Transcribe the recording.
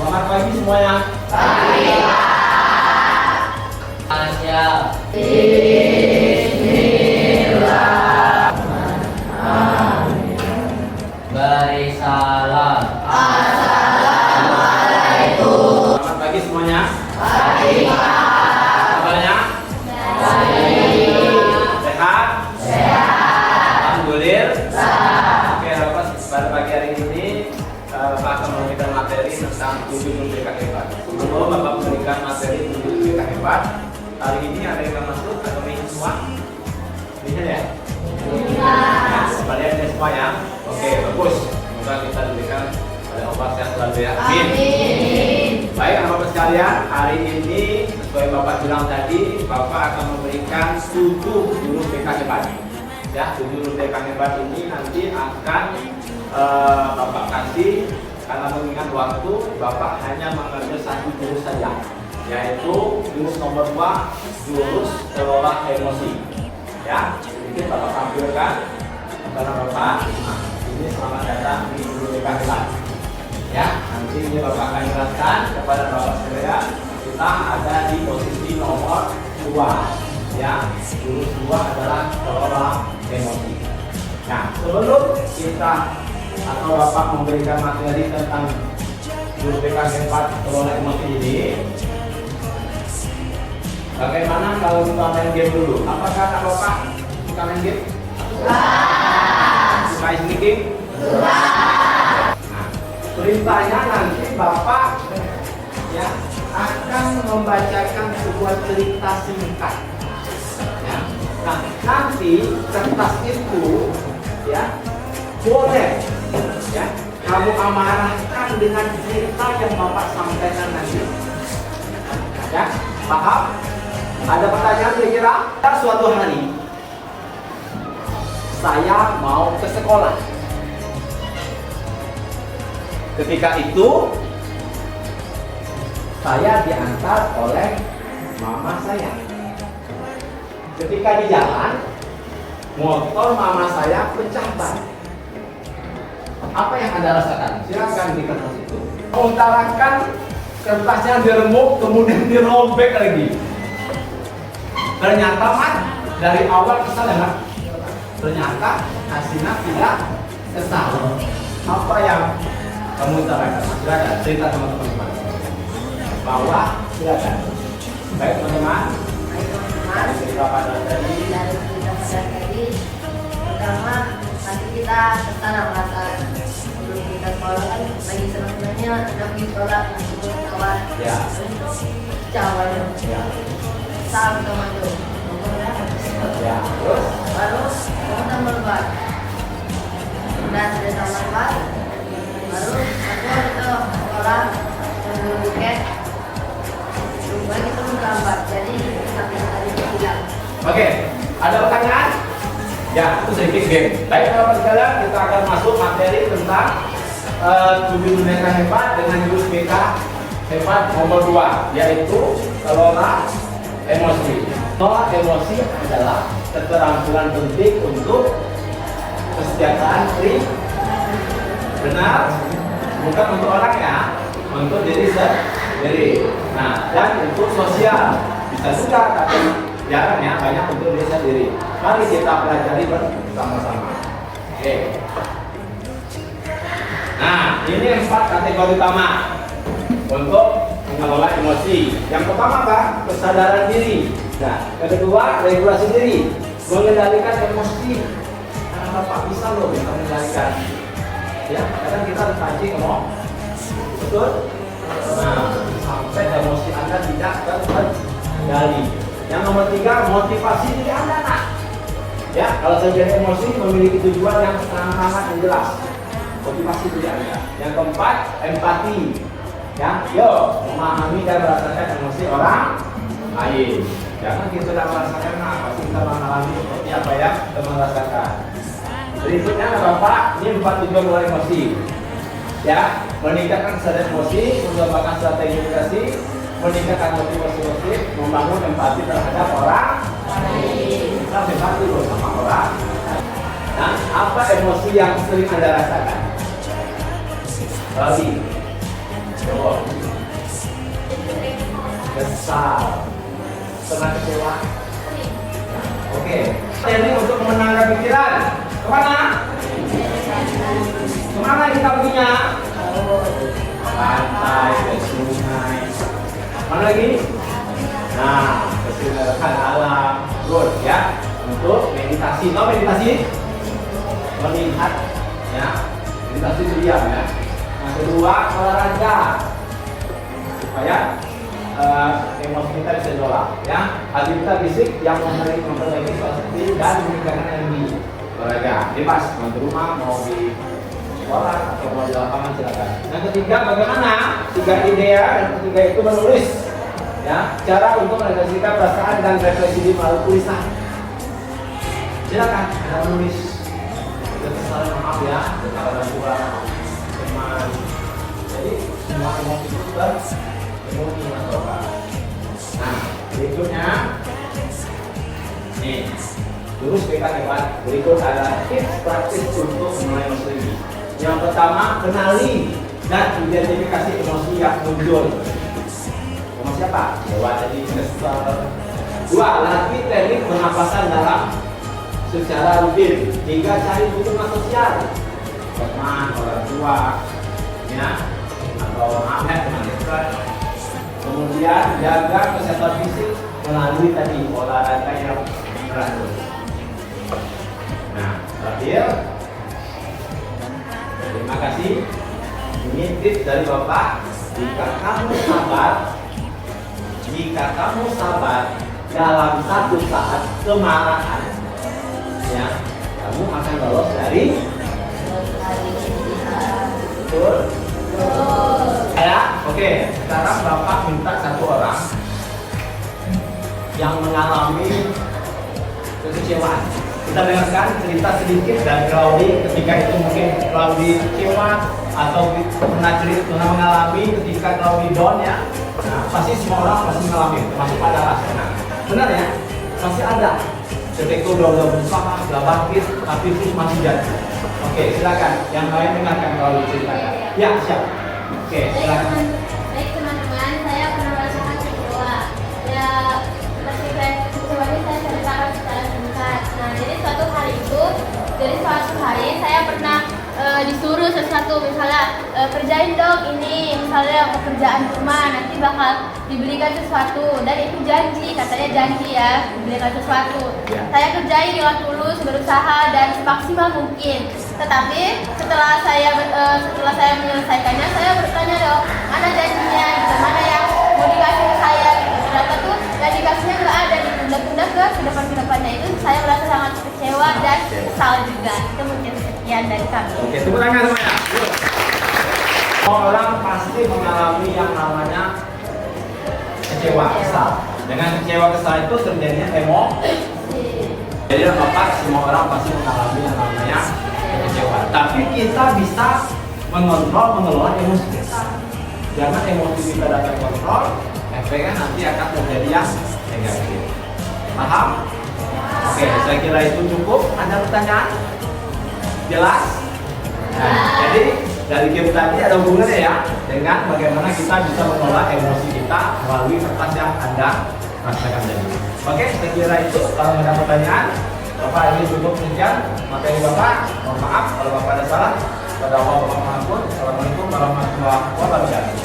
Selamat pagi semuanya. Pagi, Pak. Aja. Beri salam. Assalamualaikum. Selamat pagi semuanya. Pagi, Pak. Kabarnya? Sehat? Alhamdulillah. Oke, Bapak, pada pagi hari ini Bapak akan memberikan materi tentang 7 huruf BK hebat. Sebelum Bapak memberikan materi 7 huruf BK hebat, hari ini ada yang masuk atau ingin semua? Bisa ya? Ya, kembalian ya semua ya. Oke, bagus. Semoga kita diberikan oleh Allah sehat selalu ya. Amin. Baik, anak-anak sekalian, hari ini sesuai Bapak bilang tadi, Bapak akan memberikan 7 huruf BK hebat. Ya, 7 huruf BK hebat ini nanti akan Bapak kasih, karena mengingat waktu, Bapak hanya mengambil 1 jurus saja, yaitu jurus nomor 2, jurus kelola emosi. Ya, sedikit Bapak tampilkan kepada Bapak. Nah, ini selamat datang di jurus BK hebat. Ya, nanti ini Bapak akan jelaskan kepada Bapak sekalian. Kita ada di posisi nomor 2. Ya, jurus 2 adalah kelola emosi. Nah, sebelum kita atau Bapak memberikan materi tentang jurus BK hebat kelola emosi ini, bagaimana kalau kita main game dulu? Apakah anak Bapak suka main game? Suka sneaking? Perintahnya nanti Bapak ya akan membacakan sebuah cerita singkat. Ya. Nah, nanti kertas itu ya boleh ya kamu amanahkan dengan cerita yang Bapak sampaikan nanti. Ya, paham? Ada pertanyaan kira-kira? Suatu hari saya mau ke sekolah. Ketika itu saya diantar oleh mama saya. Ketika di jalan, motor mama saya pecah ban. Apa yang Anda rasakan? Silakan di kertas itu. Mengutarakan kertasnya diremuk, kemudian dirobek lagi. Ternyata Mat, dari awal kesal ya Mat? Ternyata hasilnya tidak kesal. Apa yang kamu utarakan? Silakan cerita teman-teman. Bahwa silakan. Baik teman-teman. Cerita pada tadi. Dari cerita pada tadi, pertama nanti kita kesana merasa sebelum kita sekolah kan lagi senang-senangnya anak di sekolah untuk kawan. Ya. Jawa Ya. sama itu. Ya. Terus Baru kita tambah lebar. Udah sudah tambah lebar. Baru aku itu sekolah sambil buket. Lagi itu terlambat. Jadi sampai tadi bilang. Oke, ada pertanyaan? Ya, itu sedikit game. Baik, teman-teman sekalian, kita akan masuk materi tentang 7 BK hebat dengan jurus BK hebat nomor 2, yaitu kelola emosi. Kelola emosi adalah keterampilan penting untuk kesejahteraan diri. Benar? Bukan untuk orang ya, untuk diri sendiri. Nah, dan untuk sosial bisa juga, tapi jarang ya, banyak untuk diri sendiri. Mari kita pelajari bersama-sama. Oke. Nah, ini 4 kategori utama untuk mengelola emosi. Yang pertama apa? Kesadaran diri. Nah, yang kedua regulasi diri, mengendalikan emosi. Karena Bapak bisa loh kita mengendalikan. Ya, kadang kita harus pancing ngomong. Betul? Nah, sampai emosi Anda tidak terkendali. Yang nomor 3, motivasi diri Anda, nak. Ya, kalau terjadi emosi memiliki tujuan yang sangat jelas. Motivasi diri Anda. Yang keempat, empati. Ya, yo memahami dan merasakan emosi orang lain. Jangan kita tidak merasakan pasti kita mengalami seperti apa yang kita merasakan. Berikutnya Bapak, ini 4 tujuan kelola emosi. Ya, meningkatkan kesadaran emosi, mengembangkan strategi edukasi, meningkatkan motivasi positif, membangun empati terhadap orang lain. Kita empati bersama orang. Nah, apa emosi yang sering Anda rasakan? Bagi Jawab. Kesal. Pernah kecewa? Oke. Ini untuk memenangkan pikiran. Kemana? Kemana kita perginya? Pantai, ke sungai. Mana lagi? Nah, keseluruhan alam. Good ya. Untuk meditasi. Tahu meditasi? Melihat ya. Meditasi itu diam ya. Yang kedua, olahraga. Supaya emosi kita bisa diolah ya. Aktivitas fisik yang memperbaiki suasana dan meningkatkan energi. Olahraga bebas, mau di rumah, mau di sekolah atau mau di lapangan silakan. Yang ketiga, bagaimana? 3 ide ya. Yang ketiga itu menulis ya. Cara untuk menegasikan perasaan dan refleksi diri melalui tulisan. Silakan kita menulis. Kita saling maaf ya, kita ada kurang teman. Jadi semua emosi itu emosi atau apa? Nah, berikutnya nih, jurus BK hebat. Berikut adalah tips praktis untuk mulai emosi. Yang pertama, kenali dan identifikasi emosi yang muncul. Emosi apa? Dewa tadi, kesel. 2. Latih teknik pernapasan dalam secara rutin. 3. Cari dukungan sosial, teman, orang tua, ya, atau maaf ya teman dekat. Kemudian jaga kesehatan fisik melalui tadi olahraga yang teratur. Nah, terakhir, terima kasih. Ini tips dari Bapak. Jika kamu sabar dalam satu saat kemarahan, ya, kamu akan lolos dari betul. Ya, oke. Sekarang Bapak minta satu orang yang mengalami kekecewaan. Kita dengarkan cerita sedikit dari Claudi ketika itu mungkin Claudi kecewa atau pernah mengalami ketika Claudi down ya. Nah, pasti semua orang pasti mengalami, termasuk pada rasanya. Benar ya? Pasti ada. Ketika udah berusaha, udah bangkit, tapi terus masih jatuh. Oke, silakan. Yang lain dengarkan Claudi ceritakan. Ya, siap. Oke, silakan. Baik teman-teman, saya pernah merasakan kecewa. Ya, seperti kecewa ini saya ceritakan secara singkat. Nah, jadi suatu hari saya pernah disuruh sesuatu, misalnya kerjain dong ini, misalnya pekerjaan rumah, nanti bakal dibelikan sesuatu, dan itu janji, katanya janji ya, dibelikan sesuatu. Saya kerjain dengan tulus, berusaha dan semaksimal mungkin. Tetapi setelah saya menyelesaikannya, saya bertanya dong, mana janjinya, gitu, mana yang mau dikasih ke saya, gitu. Ternyata tuh yang dikasihnya nggak ada, ditunda-tunda ke depan-kedepannya. Itu saya merasa sangat kecewa dan kesal juga. Itu mungkin sekian dari kami. Oke, tepuk tangan semuanya. Semua orang pasti mengalami yang namanya kecewa, kesal. Dengan kecewa, kesal itu terjadinya emosi. Jadi Bapak, semua orang pasti mengalami yang namanya kecewa. Tapi kita bisa mengelola emosi kita. Jangan emosi kita dapat kontrol, efeknya nanti akan terjadi yang negatif. Paham? Oke, saya kira itu cukup. Ada pertanyaan? Jelas? Nah, jadi dari game tadi ada hubungannya ya dengan bagaimana kita bisa mengelola emosi kita melalui kertas yang Anda rasakan tadi. Oke, saya kira itu. Kalau ada pertanyaan, Bapak ini cukup sekian materi Bapak. Mohon maaf kalau Bapak ada salah. Pada Allah, Assalamualaikum warahmatullahi wabarakatuh.